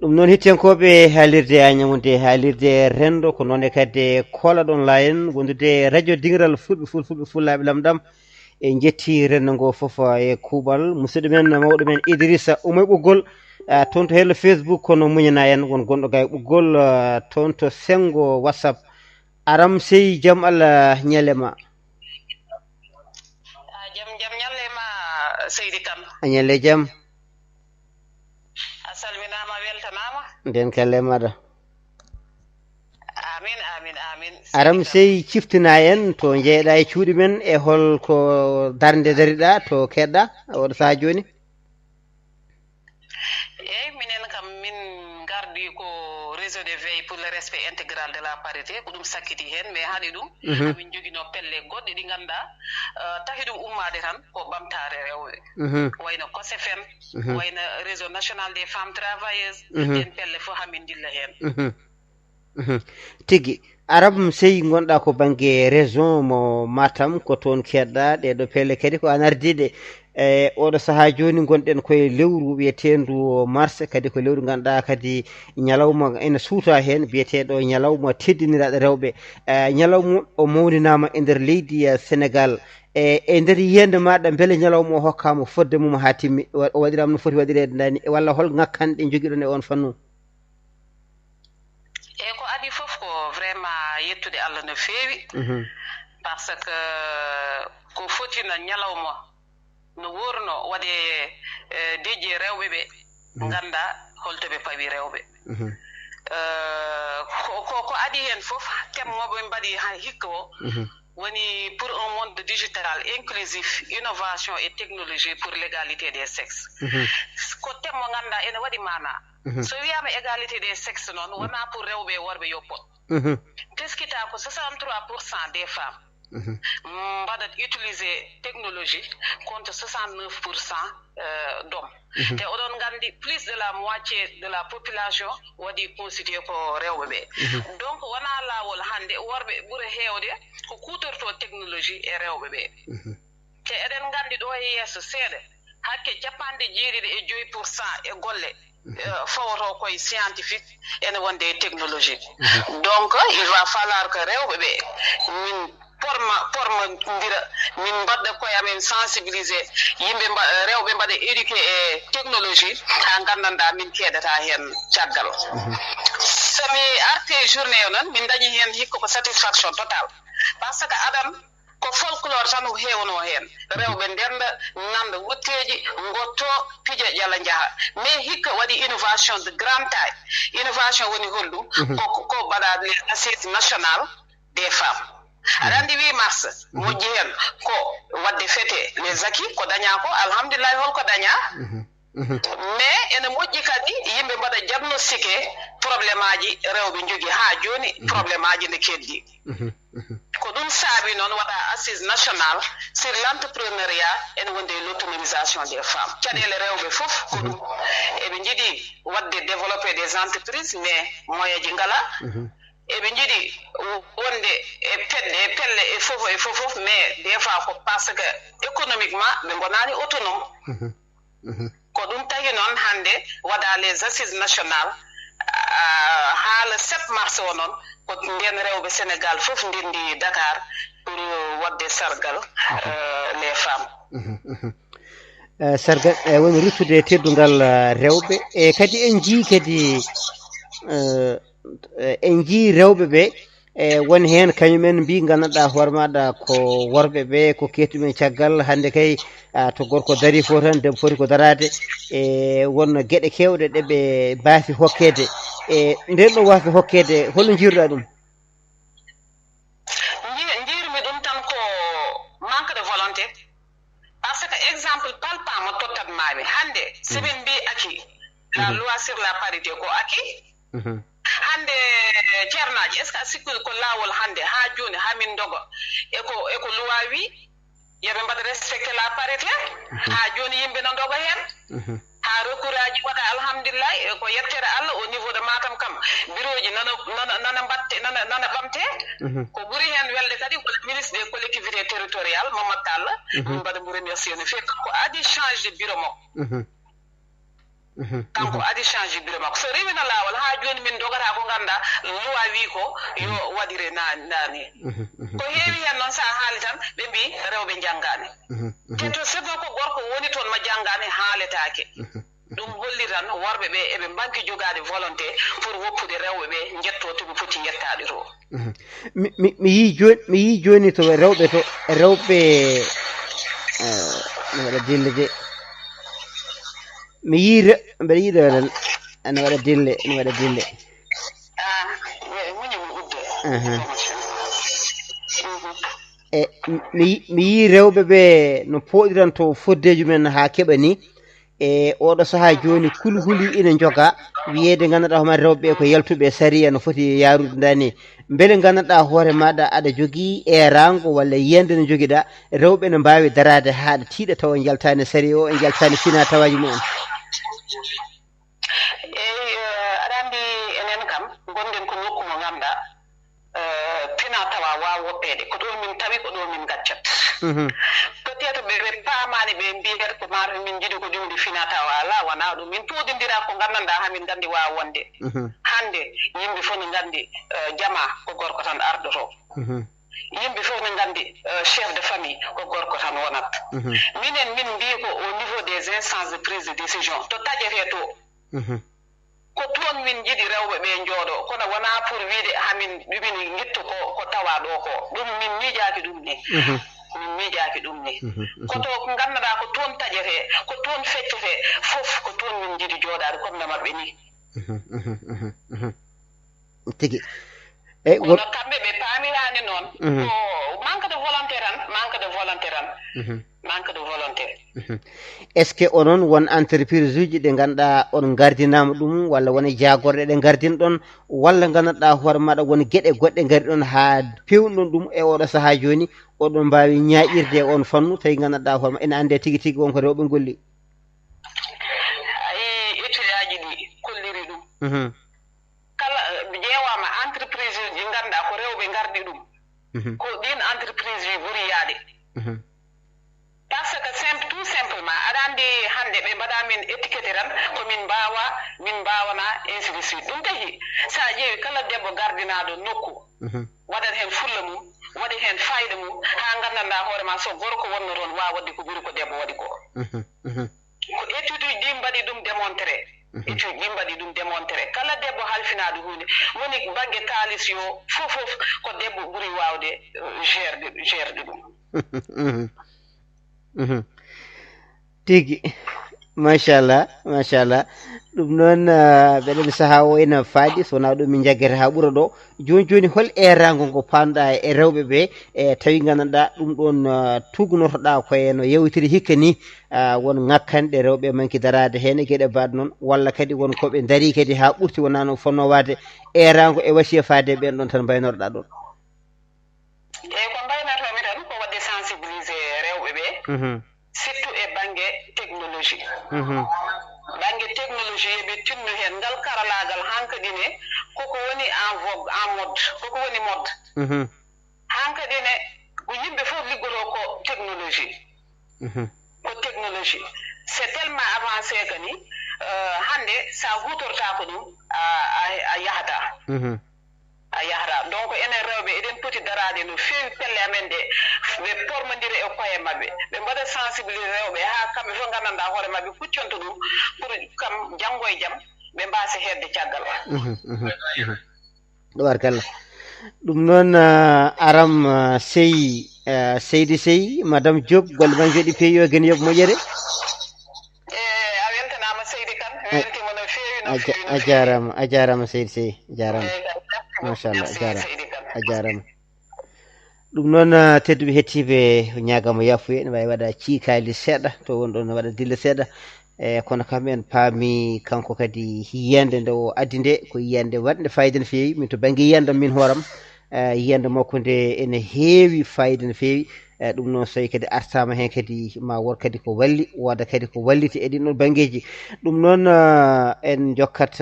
ɗum noon hettiyankoɓe haalirde añamude haalirde rendo ko noon e kadi kolaɗon layen wondude radio dingiral fulɓe fullaɓe lamɗam e jetti rendo ngo foof e kuuɓal musidɗo men mawɗo men Idrissa Umoy ɓoggol toon to hello Facebook kono muñana en won gonɗo ga e ɓoggol toon to sengo WhatsApp Aram Sey jaam Allah ñalema jam ñallema Seydi Kane a ñalle jaam a salminama weltanama nden kalle maɗa amin Aram Sey ciftina en to jeeɗa e cuuɗi men e holko darde dariɗa to keɗɗa oɗo saha joni eyyi minen kam min gardi ko réseau de veille pour le respect intégral de la parité ko ɗum sakkiti hen mais haɗi ɗum amin joguino pelle goɗɗe ɗi ganduɗa tahi ɗum ummade tan ko ɓamtare rewɓe wayno COSFM wayno réseau national des femmes travailleuses ɗen pelle fof hamin dilla hen tigui Aram Sey gonɗa ko banggue région mo Matam ko toon keɗɗa ɗeɗo pelle kadi ko an ardiɗe e oɗo saaha joni gonɗen koye lewru wiyetendu mars kadi ko lewru ganduɗa kadi ñalawma ene suuta hen biyeteɗo ñalawma teddiniraɗo rewɓe ñalawma o mawninama e nder leydi Sénégal e nder yiyande maɗa beele ñalawma o hokkama fodde mum ha timmi o waɗirama no foti waɗirede dani walla hol ngakkanɗe joguiɗon e on fannu e ko adi foof ko vraiment yettude Allah no feewi par ce que ko fotina ñalawma no wurno waɗe deƴƴe rewɓe ɓe ganda holtoɓe pawi rewɓe ko adi hen foof temmoɓe mbaɗi ha hikka o woni pour un monde digital inclusif innovation et technologie pour l'égalité des sexes ko temmo ganda ene waɗi mana so wiyama égalité des sexes noon wona pour rewɓe e worɓe yoppot teskita ko 63% des femmes mbaɗat utiliser technologie contre 69% d'hommes te oɗon gandi plus de la moitié de la population waɗi constitué ko rewɓe ɓe donc wona lawol hande worɓe ɓuura hewde ko kutorto technologie e rewɓe ɓe te eɗen gandi ɗo e yesso seeɗa hakke 95% e golle fawoto koye scientifique ene wonde e technologie donc il va falloir que rewɓe ɓe min porma ndira min mbaɗɗa koye amen sensibilisé yimɓe rewɓe mbaɗa éduqué e technologie ha gandanda min keɗata hen caggal somi arte journée o noon min dañi hen hikka ko satisfaction total par ce que aɗan ko folklore tan hewno hen rewɓe ndenda nanda wotteji gotto piija ƴala jaaha mais hikka waɗi innovation de grande taille innovation woni holɗum ko mbaɗa les assises national des femmes aɗa andi 8 mars moƴƴi hen ko wadde fêté les acquis ko daña ko alhamdulillahi holko daña mais ene moƴƴi kadi yimɓe mbaɗa diagnostiqué probléme aji rewɓe jogui ha joni probléme aji ne keddi ko ɗum saabi noon waɗa assise nationale sur l'entrepreneuriat ene wonde l'autonomisation des femmes caɗele rewɓe foof ko ɗum eɓe jiiɗi wadde développer des entreprises mais moyen ji ngala eɓe jiiɗi wonde e pelle e fof mais des fois ko par ce que économiquement ɓe gonani autonome ko ɗum tahi noon hande waɗa les assises nationales ha le 7 mars o noon ko nden rewɓe Sénégal fof ndendi Dakar pour wadde sargal les femmes sargal woni ruttude teddugal rewɓe e kadi en jii kadi en jii rewɓe ɓe e woni hen kañumen mbi gandanɗa hoore maɗa ko worɓe ɓe ko kettumen caggal hande kay to gorko dari fo tan debbo foti ko darade e wonno gueɗe kewɗe ɗeɓe mbaafi hokkede e nden ɗo wafi hokkede holno jiiruɗa ɗum jiirumi ɗum tan ko manque de volonté par ce que exemple palpama tottatmami hande somin mbi acquis la loi sur la parité ko acquis hande ceernaji est ce que a sikkude ko laawol hande ha joni hamin doga eko loi wi yoɓe mbaɗa respecté la parité ha joni yimɓe no doga hen ha recours aji waɗa alhamdulillah ko yettere Allah au niveau de Matam kam bureau ji nana mbatte nana ɓamte ko ɓuuri hen welde kadi ko ministre des collectivités territoriales Mamadou Tall min mbaɗa mo remercier no fewi ko adi change de bureau mo kanko adi change bureau makko so rewina lawol ha joni min dogata ko ganda loi wi ko yo wadire nani ko heewi hen noon sa haali tan ɓe mbi rewɓe janggani te to sego ko gorko woni toon ma janggani haaletake ɗum holli tan worɓe ɓe eɓe banki jogade volonté pour woppude rewɓe ɓe jetto to ɓe poti yettade to mi yi joni to rewɓe mi waɗa dille de mi yi mbeɗa yiɗo ana waɗa dille mi yi rewɓe ɓe no poɗiran to foddeji men ha keɓa ni e oɗo saha joni kulhuli ina joga wiyeede ganduɗa homan rewɓe ko yaltuɓe sariya no foti yarude ndani beele ganduɗa hoore maɗa aɗa jogui rango walla yiyande no joguiɗa rewɓe ne mbawi darade haɗa tiiɗa tawa jaltani sariya o e jaltani fina tawaji mumen eyi aɗa andi enen kam gonɗen ko nokku mo ganduɗa fina tawa wawa woppede ko ɗo min tawi ko ɗo min gaccat peut être ɓe paamani ɓe mbiyata ko maata min jiiɗi ko ɗumde fina tawa ala wona ɗum min puudodira ko gandanɗa hamin gandi wawa wonde hande yimɓe fof ne gandi jama ko gorko tan ardoto yimɓe fof ne gandi chef de famille ko gorko tan wonat minen min mbi ko au niveau des instances de prise de décision to taƴete to ko toon min jiɗi rewɓe ɓe jooɗo kono wona pour wiide hamin ɗumini guitto ko tawa ɗo ko ɗum min miijaki ɗum ni koto ko ganduɗa ko toon taƴete ko toon feccete fof ko toon min jiɗi jooɗade comme no maɓɓe ni tigi kono kamɓe ɓe paamirani noon ko manque de volonté est ce que onon won entreprise uji ɗe ganduɗa on gardinama ɗum walla wona jagorɗe ɗe gardin ɗon walla ganduɗa hoore maɗa won gueɗe goɗɗe gari ɗon ha pewɗon ɗum e oɗo saaha joni oɗon mbawi ñaƴirde on fannu tawi ganduɗa hoorema ene ande tigui tigui wonko rewɓe golli ayi étude aji ɗi kolliri ɗum kala ƴeewama entreprise uji ganduɗa ko rewɓe gardi ɗum ko ɗin entreprise ji ɓuuri yaade par ce que tout simplement aɗa andi hande ɓe mbaɗa min étiquette tan komin mbawa min mbawana ainsi de suite ɗum tahi sa ƴeewi kala debbo gardinaɗo nokku waɗat hen fulla mum waɗi hen fayida mum ha gandanɗa hoorema so gorko wonno toon wawa wadde ko ɓuuri ko debbo waɗi ko ko étude uji ɗi mbaɗi ɗum démontré kala debbo halfinaɗo hunde woni baggue kalis yo fof ko debbo ɓuuri wawde gerde ɗum tigi machallah ɗum noon ɓeɗen saaha o ena faaɗi sowona ɗum min jaggete ha ɓuura ɗo joni hol erago ngo panɗa e rewɓe ɓe e tawi gandanɗa ɗum ɗon tugnotoɗa koye no yewtiri hikka ni won ngakkanɗe rewɓe manki darade hen e gueɗe mbaɗe noon walla kadi won koɓe daari kadi ha ɓurti wona no fonno wade erago e wasiya faade ɓen ɗon tan mbaynorɗa ɗon eyyi ko mbaynatomi tan ko wadde sensibilisé rewɓe ɓe surtout e banggue technologie yoɓe tinno hen ngal karalagal hankadine koko woni en vogue en mode koko woni mode hankadine ko yimɓe fof liggoto ko technologie c'est tellement avancé kani hande sa hutorta ko ɗum a yahata donc enen rewɓe eɗen poti darade no fewi pelle amen ɗe ɓe pormodira e koye mabɓe ɓe mbaɗa sensibilisé rewɓe ha kamɓe fof gandanɗa hoore mabɓe kucconto ɗum pour kam janggo e jaam ɓe mbasa hedde caggal ɗobarkalla ɗum noon aram seydi sey madame Diop golle man jooɗi peewi o gani yoɓe moƴƴere a weltanama Seydi Kane weltima no fewi a jarama seydi sey jarama machallah a jarama ɗum noon tedduɓe hettiɓe ñagamo yafuye ne wawi waɗa ciikali seeɗa to won ɗon ne waɗa dilla seeɗa kono kam en paami kanko kadi yiyande nde o addi nde ko yiyande waɗde fayida no fewi min to banggue yiyande min hooram yiyande makko nde ene heewi fayida no fewi ɗum noon so tawi kadi artama hen kadi ma wor kadi ko walli woda kadi ko walliti e ɗin ɗon banggueji ɗum noon en jokkat